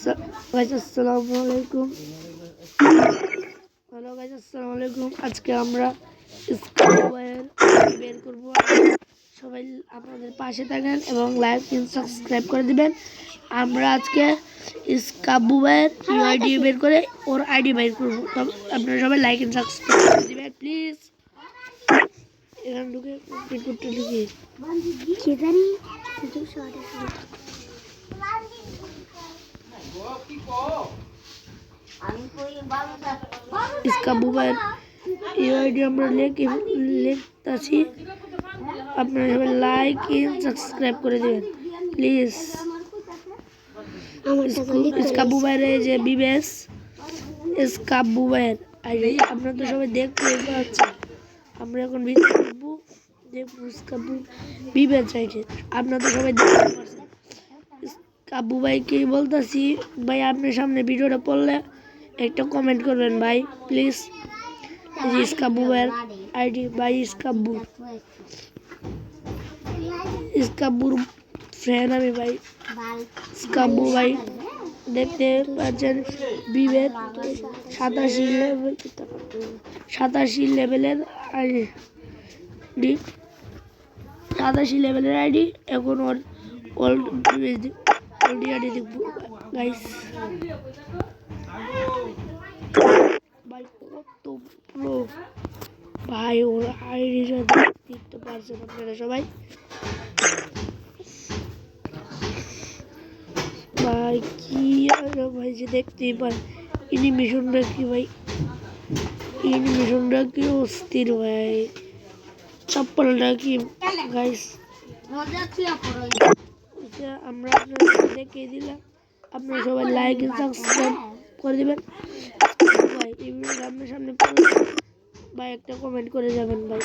আসসালামু আলাইকুম। Hello guys, আসসালামু আলাইকুম। আজকে আমরা স্কাইওয়ার বের করব। সবাই আপনাদের পাশে থাকেন এবং লাইক এন্ড সাবস্ক্রাইব করে দিবেন। আমরা আজকে স্কাইওয়ার ইউআইডি বের করে ওর আইডি বের করব। তো আপনারা সবাই লাইক এন্ড সাবস্ক্রাইব করে দিবেন প্লিজ। এখান ঢুকে পিটপুটটা ঢুকিয়ে কি জানি স্কাইওয়ার ইউআইডি আমরা লিখতেছি। আপনারা সবাই লাইক এন্ড সাবস্ক্রাইব করে দিবেন প্লিজ। স্কাইওয়ার যে বিবেস স্কাইওয়ার আইডি আপনারা তো সবাই দেখতে পাচ্ছেন। আমরা এখন দেখবো স্কাইওয়ার বিবেস আইডি আপনারা তো সবাই দেখতে পাচ্ছেন। কাবু ভাইকে বলতেছি, ভাই আপনার সামনে ভিডিওটা পড়লে একটা কমেন্ট করবেন ভাই প্লিজ। স্কাইওয়ার আইডি ভাই স্কাইওয়ার ফ্রেন্ড আমি ভাই। স্কাইওয়ার ভাই দেখতে পাচ্ছেন বিবেক 87 লেভেলের আইডি 87 লেভেলের আইডি। এখন ওর ওল্ড আইডি দেখবো গাইস। ভাই কত প্রো ভাই, ওর আইডিটা দেখতে পারছেন আপনারা সবাই। ভাই কি ভাই যে দেখতেই পান এনিমেশনটা কি ভাই, এনিমেশনটা কি অস্থির ভাই, চপ্পলটা কি গাইস। আমরা আপনাদের দেখিয়ে দিলাম, আপনারা সবাই লাইক এন্ড সাবস্ক্রাইব করে দিবেন ভাই। এই ভিডিওটা আপনার সামনে পড়লে ভাই একটা কমেন্ট করে যাবেন ভাই।